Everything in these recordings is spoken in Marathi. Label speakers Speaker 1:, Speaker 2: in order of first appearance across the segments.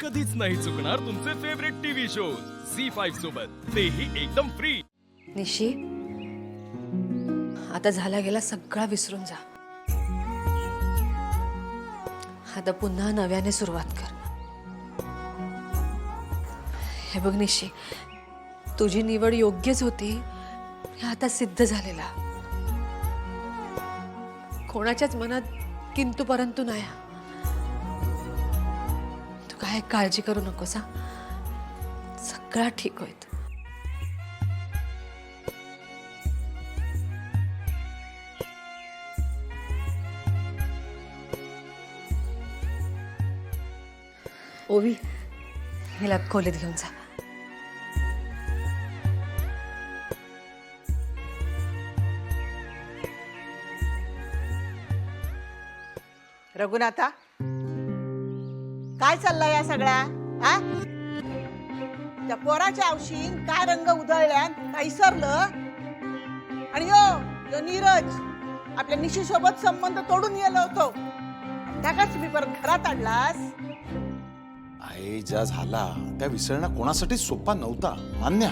Speaker 1: कधीच नाही चुकणार तुमचे फेवरेट टीव्ही शोज झी5 सोबत, तेही एकदम फ्री.
Speaker 2: निशी, आता झाला गेला सगळा विसरून जा. आता पुन्हा नव्याने सुरुवात कर. हे बघ निशी, तुझी निवड योग्यच होती हे आता सिद्ध झालेला. कोणाच्याच मनात किंतु परंतु नाही. तू काय काळजी करू नकोस. सगळं ठीक होईल. ओवी, हिला खोलीत घेऊन जा.
Speaker 3: रघुनाथा, काय चाललंय या सगळ्या? हा, त्या पोराच्या औशीन काय रंग उधळल्यान काही सरलं. आणि यो नीरज आपल्या निशी सोबत संबंध तोडून गेलो होतो, त्याकाच मी परत घरात आणलास.
Speaker 4: आई, ज्या झाला त्या विसरणं कोणासाठी सोपा नव्हता, मान्य.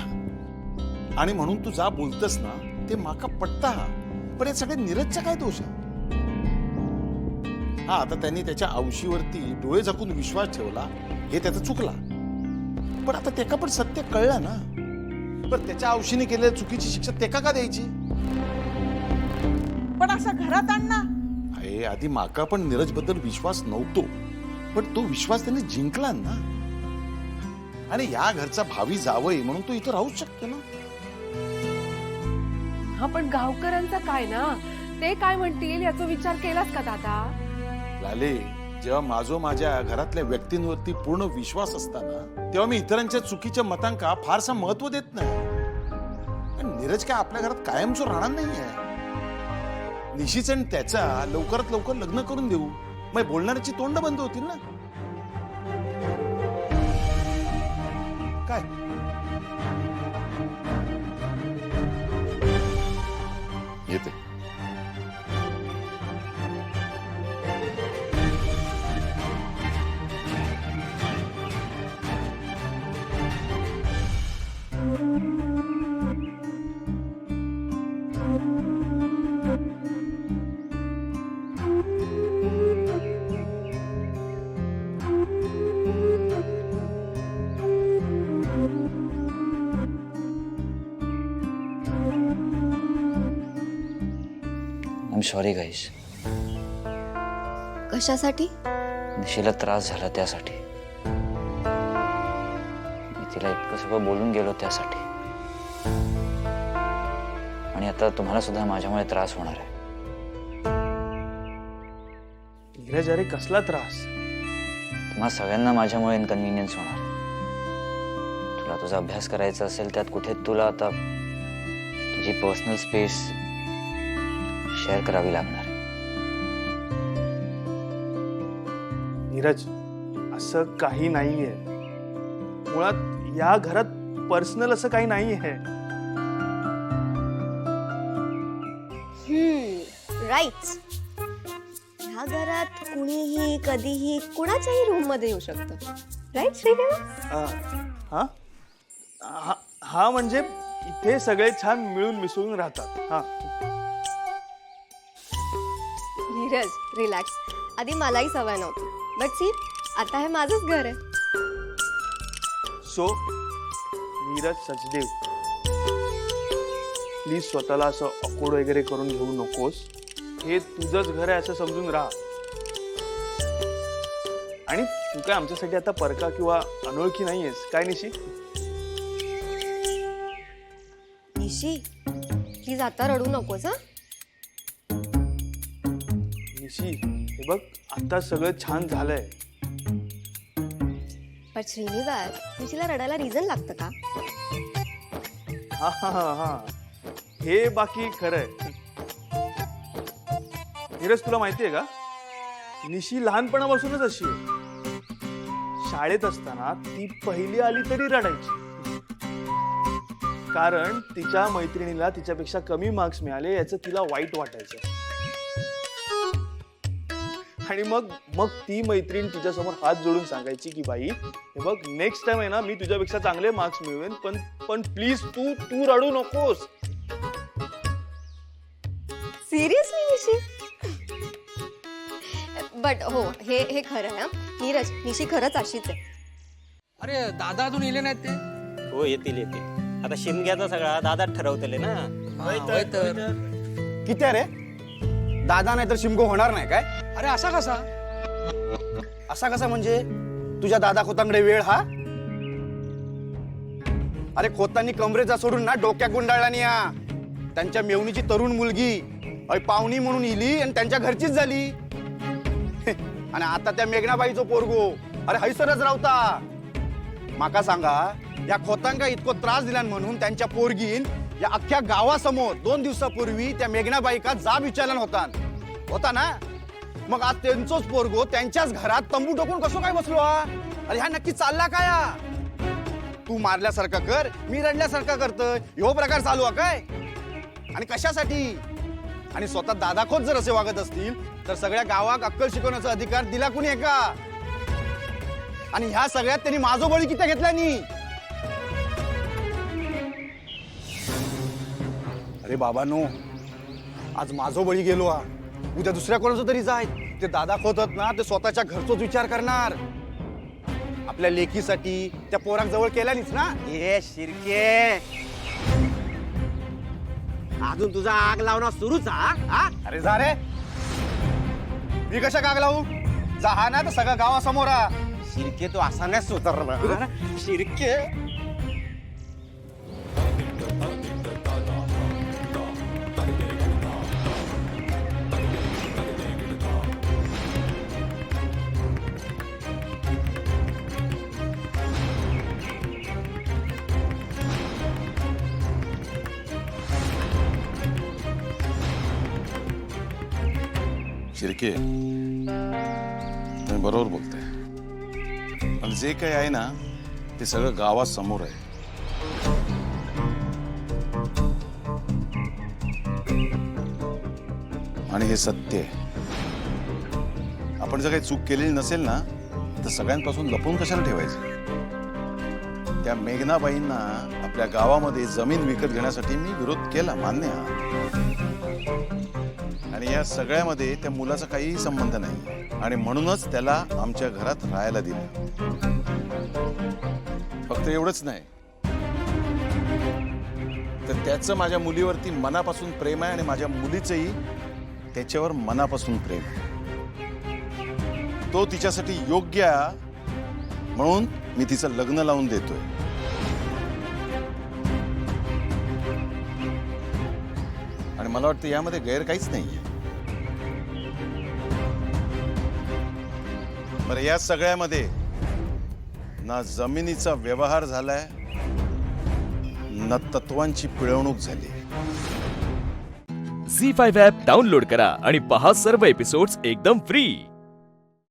Speaker 4: आणि म्हणून तू जा बोलतस ना ते माका पटता. पण या सगळ्या नीरजचा काय दोष आहे? हा, आता त्यांनी त्याच्या औशीवरती डोळे झाकून विश्वास ठेवला, हे त्याचं चुकला. पण आता त्याका पण सत्य कळलं ना. पण त्याच्या औशीने केलेल्या चुकीची शिक्षा त्याका का द्यायची?
Speaker 3: पण असं घरात आण ना.
Speaker 4: आहे, आधी माका पण नीरज बद्दल विश्वास नव्हतो, पण तो विश्वास त्याने जिंकला ना. आणि या घरचा भावी जावई म्हणून तो इथं राहूच शकतो ना.
Speaker 5: हा, पण गावकऱ्यांचा काय ना, ते काय म्हणतील याचा विचार केलास का दादा?
Speaker 4: लाले, जेव्हा माझ्या घरातल्या व्यक्तींवरती पूर्ण विश्वास असताना तेव्हा मी इतरांच्या चुकीच्या मतांका फारसा महत्व देत नाही. आणि नीरज काय आपल्या घरात कायमचो राहणार नाहीये. निशीच आणि त्याचा लवकरात लवकर लग्न करून देऊ, मग बोलणाऱ्याची तोंड बंद होतील ना. काय येते?
Speaker 6: आय एम सॉरी गाईस.
Speaker 2: कशासाठी?
Speaker 6: निशीला त्रास झाला त्यासाठी. मी तिला इतकं सगळं बोलून गेलो त्यासाठी. आणि आता तुम्हाला सुद्धा माझ्यामुळे त्रास होणार आहे.
Speaker 7: नीरज, अरे कसला त्रास?
Speaker 6: तुम्हा सगळ्यांना माझ्यामुळे इनकन्व्हिनियन्स होणार. तुला तुझा अभ्यास करायचा असेल, त्यात कुठे तुला आता तुझी पर्सनल स्पेस शेअर करावी लागणार.
Speaker 7: नीरज, असं काही नाहीये. मुळात या घरात पर्सनल असं काही नाहीये.
Speaker 8: राईट. ह्या घरात कुणीही कधीही कुणाच्याही रूम मध्ये येऊ शकतं. राईट श्रीनिवास?
Speaker 7: हा हा हा, म्हणजे इथे सगळे छान मिळून मिसळून राहतात. हा,
Speaker 8: नीरज रिलॅक्स. आधी मलाही सवय नव्हती, बट सी आता हे माझंच घर आहे.
Speaker 7: सो नीरज सचदेव, प्लीज स्वतःला असं ऑकवर्ड वगैरे करून घेऊ नकोस. हे तुझंच घर आहे असं समजून राहा. आणि तू काय आमच्यासाठी आता परका किंवा अनोळखी नाहीयेस, काय निशी?
Speaker 8: निशी, प्लीज आता रडू नकोस. हा,
Speaker 7: निशी, हे बघ, आता सगळं छान झालंय.
Speaker 8: पण श्रीनिवास, निशीला रडायला रिझन लागतं का?
Speaker 7: हा हा हा हा, हे बाकी खरंय. नीरज, तुला माहितीये का, निशी लहानपणापासूनच अशी आहे. शाळेत असताना ती पहिली आली तरी रडायची, कारण तिच्या मैत्रिणीला तिच्यापेक्षा कमी मार्क्स मिळाले याचं तिला वाईट वाटायचं. आणि मग मग ती मैत्रीण तुझ्यासमोर हात जोडून सांगायची की बाई हे बघ नेक्स्ट टाइम आहे ना मी तुझ्यापेक्षा चांगले मार्क्स मिळवेन पण प्लीज तू रडू नकोस.
Speaker 8: सिरियसली निशी? बट हो हे खरं आहे हा. नीरज निशी खरंच अशीच आहे.
Speaker 9: अरे दादा अजून येले नाहीत ते.
Speaker 10: हो येतील आता शिमग्याचा सगळा दादाच ठरवतले ना.
Speaker 9: होय तर.
Speaker 11: किती रे दादा नाही तर शिमगो होणार नाही काय?
Speaker 9: अरे असा कसा?
Speaker 11: असा कसा म्हणजे तुझ्या दादा खोतांकडे वेळ हा? अरे खोतांनी कमरेचा सोडून ना डोक्या गुंडाळला नाही हा. त्यांच्या मेवणीची तरुण मुलगी पाहुणी म्हणून इली आणि त्यांच्या घरचीच झाली. आणि आता त्या मेघनाबाईचो पोरगो अरे हैसरच रावता. माका सांगा या खोतांका इतको त्रास दिला म्हणून त्यांच्या पोरगीन या अख्ख्या गावासमोर 2 दिवसापूर्वी त्या मेघनाबाईका जाब विचारला होता ना. मग आज त्यांचोच पोरगो त्यांच्याच घरात तंबू टोकून कसो काय बसलो हा? अरे ह्या नक्की चालला काय हा? तू मारल्यासारखा कर मी रडल्यासारखा करतोय ह्यो प्रकार चालू हा काय? आणि कशासाठी? आणि स्वतः दादा खोत जर असे वागत असतील तर सगळ्या गावाक अक्कल शिकवण्याचा अधिकार दिला कुणी आहे का? आणि ह्या सगळ्यात त्यांनी माझो बळी किती घेतला नी? अरे बाबांनो आज माझो बळी गेलो हा उद्या दुसऱ्या कोणाचं तरी जाय. ते दादा खोतात ना ते स्वतःच्या घरचोच विचार करणार. आपल्या लेकीसाठी त्या पोराक जवळ केल्यानीच ना.
Speaker 10: ए शिरके अजून तुझा आग लावणं सुरूच हा?
Speaker 11: अरे जा रे मी कशा काग लावू? जा हा ना तर सगळं गावासमोर हा.
Speaker 10: शिरके तो असा नाही सुधारला. शिरके
Speaker 4: शिर्के तुम्ही बरोबर बोलताय. पण जे काही आहे ना ते सगळं गावासमोर आहे. आणि हे सत्य आहे. आपण जर काही चूक केलेली नसेल ना तर सगळ्यांपासून लपवून कशाला ठेवायचं? त्या मेघनाबाईंना आपल्या गावामध्ये जमीन विकत घेण्यासाठी मी विरोध केला, मान्य. आणि या सगळ्यामध्ये त्या मुलाचा काहीही संबंध नाही आणि म्हणूनच त्याला आमच्या घरात राहायला दिलं. फक्त एवढंच नाही तर त्याचं माझ्या मुलीवरती मनापासून प्रेम आहे आणि माझ्या मुलीचंही त्याच्यावर मनापासून प्रेम आहे. तो तिच्यासाठी योग्य आहे म्हणून मी तिचं लग्न लावून देतोय. आणि मला वाटतं यामध्ये गैर काहीच नाहीये. बरं या सगळ्यामध्ये ना जमिनीचा व्यवहार झालाय ना तत्वांची पिळवणूक झाली.
Speaker 1: झी 5 ॲप डाउनलोड करा आणि पहा सर्व एपिसोड्स एकदम फ्री.